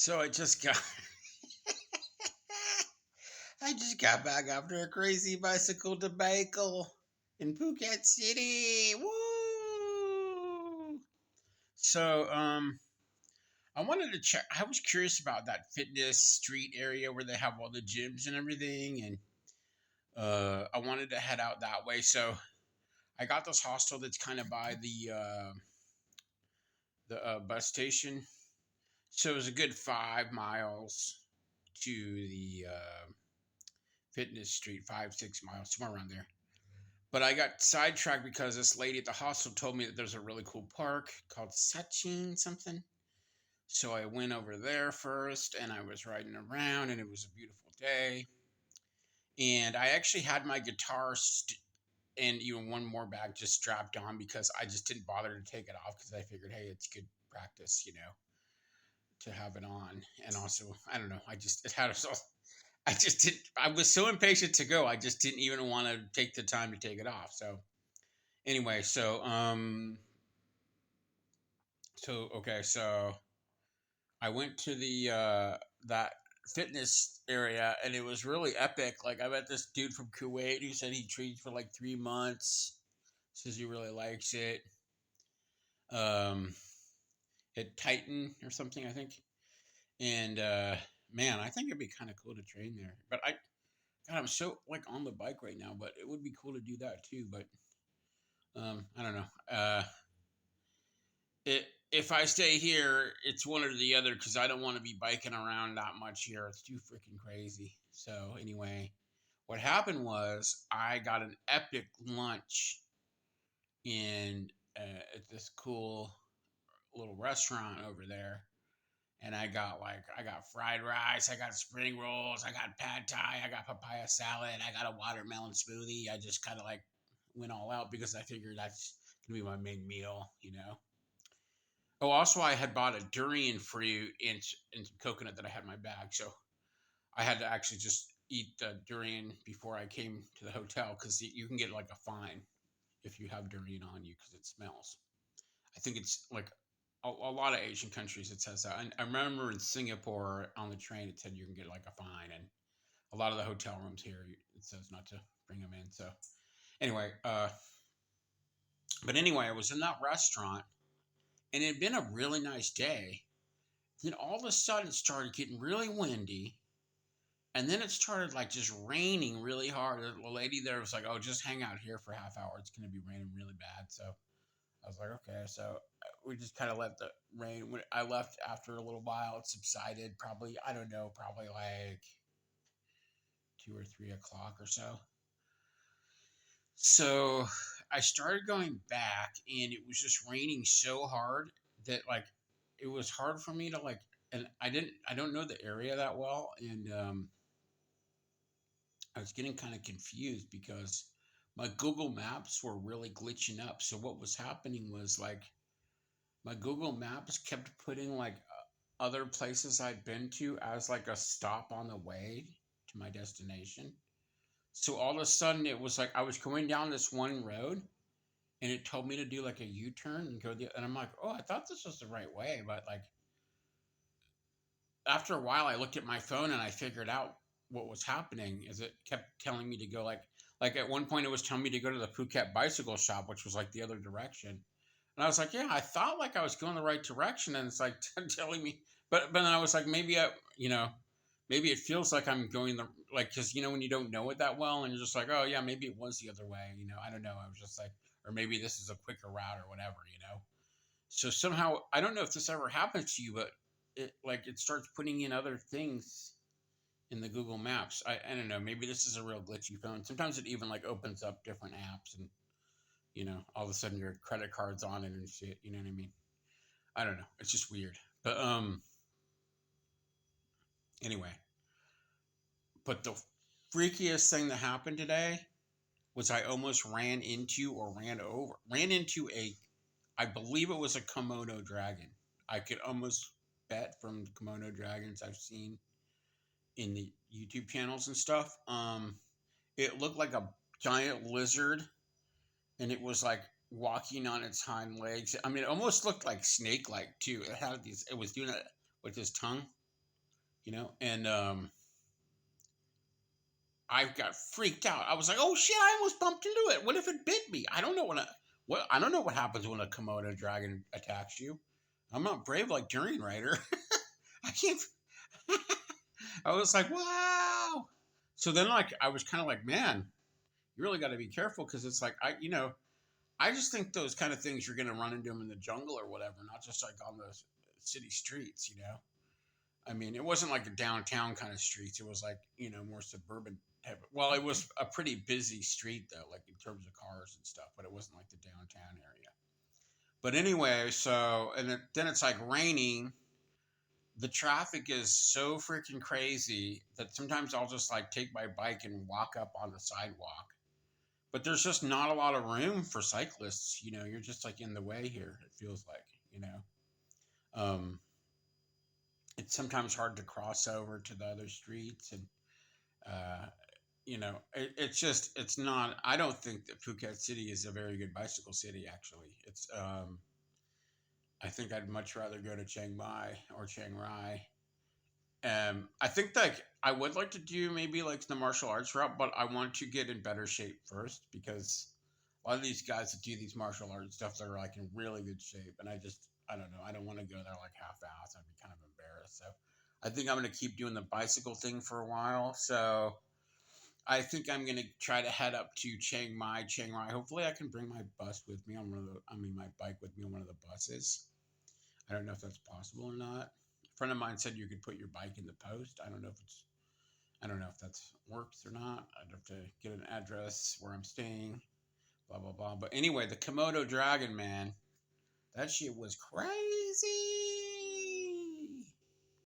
So I just got back after a crazy bicycle debacle in Phuket City. Woo! So I wanted to check. I was curious about that fitness street area where they have all the gyms and everything, and I wanted to head out that way. So I got this hostel that's kind of by the bus station. So it was a good 5 miles to the fitness street, 5, 6 miles, somewhere around there. But I got sidetracked because this lady at the hostel told me that there's a really cool park called Sachin something. So I went over there first and I was riding around and it was a beautiful day. And I actually had my and even one more bag just strapped on because I just didn't bother to take it off because I figured, hey, it's good practice, to have it on. And also, I don't know, it had us all. I just didn't. I was so impatient to go. I just didn't even want to take the time to take it off. So anyway, so I went to the that fitness area and it was really epic. Like I met this dude from Kuwait who said he trains for like 3 months. Says he really likes it. Um, at Titan or something, I think. And man, I think it'd be kind of cool to train there. But God, I'm so like on the bike right now. But it would be cool to do that too. But I don't know. It if I stay here, it's one or the other because I don't want to be biking around that much here. It's too freaking crazy. So anyway, what happened was I got an epic lunch in at this cool little restaurant over there, and I got fried rice, I got spring rolls, I got pad thai, I got papaya salad, I got a watermelon smoothie. I just kind of like went all out because I figured that's gonna be my main meal. Oh, also, I had bought a durian fruit and some coconut that I had in my bag. So I had to actually just eat the durian before I came to the hotel because you can get like a fine if you have durian on you because it smells. I think it's like a lot of Asian countries it says that. And I remember in Singapore on the train it said you can get like a fine, and a lot of the hotel rooms here it says not to bring them in. So anyway, but anyway, I was in that restaurant and it had been a really nice day. Then all of a sudden it started getting really windy. And then it started like just raining really hard. The lady there was like, "Oh, just hang out here for a half hour. It's going to be raining really bad." So I was like, "Okay." So we just kind of let the rain. When I left after a little while, it subsided. Probably, I don't know, probably like 2 or 3 o'clock or so. So I started going back, and it was just raining so hard that like it was hard for me to like. And I don't know the area that well, and I was getting kind of confused because my Google Maps were really glitching up. So what was happening was like my Google Maps kept putting like other places I'd been to as like a stop on the way to my destination. So all of a sudden it was like I was going down this one road and it told me to do like a U-turn and and I'm like, "Oh, I thought this was the right way." But like after a while I looked at my phone and I figured out what was happening is it kept telling me to go like at one point it was telling me to go to the Phuket bicycle shop, which was like the other direction. And I was like, yeah, I thought like I was going the right direction, and it's like telling me, but then I was like, maybe it feels like I'm going the like because when you don't know it that well, and you're just like, oh yeah, maybe it was the other way. I don't know. I was just like, or maybe this is a quicker route or whatever. So somehow I don't know if this ever happens to you, but it starts putting in other things in the Google Maps. I don't know. Maybe this is a real glitchy phone. Sometimes it even like opens up different apps and all of a sudden your credit card's on it and shit. You know what I mean? I don't know. It's just weird. But anyway. But the freakiest thing that happened today was I almost ran into I believe it was a Komodo dragon. I could almost bet from the Komodo dragons I've seen in the YouTube channels and stuff. It looked like a giant lizard, and it was like walking on its hind legs. I mean, it almost looked like snake-like too. It had these. It was doing it with his tongue. and I got freaked out. I was like, "Oh shit! I almost bumped into it. What if it bit me? I don't know I don't know what happens when a Komodo dragon attacks you. I'm not brave like Durian Rider. I can't. I was like, wow. So then, like, I was kind of like, man, you really got to be careful because it's like I just think those kind of things you're going to run into them in the jungle or whatever, not just like on the city streets. I mean, it wasn't like a downtown kind of streets. It was like, more suburban type. Well, it was a pretty busy street though, like in terms of cars and stuff, but it wasn't like the downtown area. But anyway, so, and then it's like raining. The traffic is so freaking crazy that sometimes I'll just like take my bike and walk up on the sidewalk. But there's just not a lot of room for cyclists. You're just like in the way here, it feels like, you know. Um, it's sometimes hard to cross over to the other streets, and uh, it's not. I don't think that Phuket City is a very good bicycle city. Actually, I think I'd much rather go to Chiang Mai or Chiang Rai. I think like I would like to do maybe like the martial arts route, but I want to get in better shape first because a lot of these guys that do these martial arts stuff, they're like in really good shape, and I don't know, I don't want to go there like half-assed. I'd be kind of embarrassed. So I think I'm gonna keep doing the bicycle thing for a while. So I think I'm gonna try to head up to Chiang Mai, Chiang Rai. Hopefully, I can bring my bus with me on my bike with me on one of the buses. I don't know if that's possible or not. A friend of mine said you could put your bike in the post. I don't know if that's works or not. I'd have to get an address where I'm staying, blah blah blah. But anyway, the Komodo dragon, man, that shit was crazy.